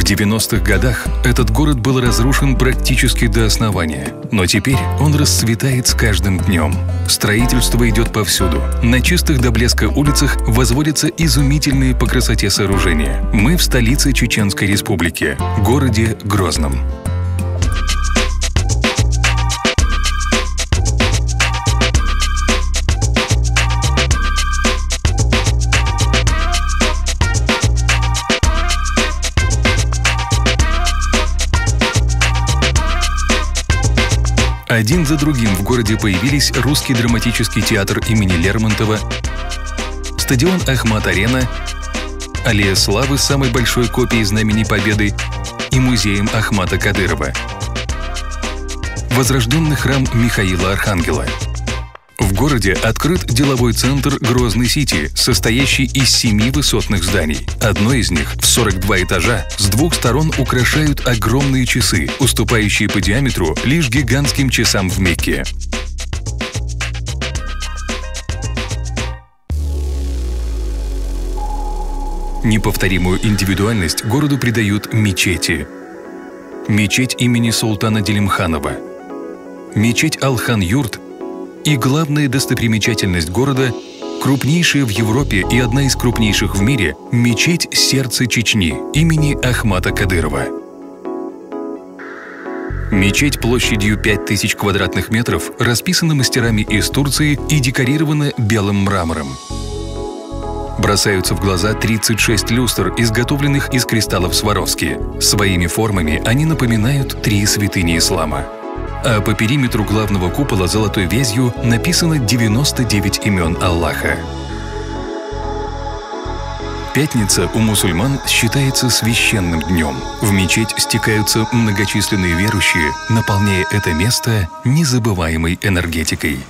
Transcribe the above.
90-х годах этот город был разрушен практически до основания, но теперь он расцветает с каждым днем. Строительство идет повсюду. На чистых до блеска улицах возводятся изумительные по красоте сооружения. Мы в столице Чеченской Республики, городе Грозном. Один за другим в городе появились Русский драматический театр имени Лермонтова, стадион Ахмат-Арена, Аллея Славы с самой большой копией Знамени Победы и музеем Ахмата Кадырова, возрожденный храм Михаила Архангела. В городе открыт деловой центр Грозный-Сити, состоящий из 7 высотных зданий. Одно из них в 42 этажа с двух сторон украшают огромные часы, уступающие по диаметру лишь гигантским часам в Мекке. Неповторимую индивидуальность городу придают мечети. Мечеть имени султана Делимханова, мечеть Алхан-Юрт и главная достопримечательность города – крупнейшая в Европе и одна из крупнейших в мире – мечеть Сердца Чечни имени Ахмата Кадырова. Мечеть площадью 5000 квадратных метров расписана мастерами из Турции и декорирована белым мрамором. Бросаются в глаза 36 люстр, изготовленных из кристаллов Сваровски. Своими формами они напоминают 3 святыни ислама. А по периметру главного купола золотой вязью написано 99 имен Аллаха. Пятница у мусульман считается священным днем. В мечеть стекаются многочисленные верующие, наполняя это место незабываемой энергетикой.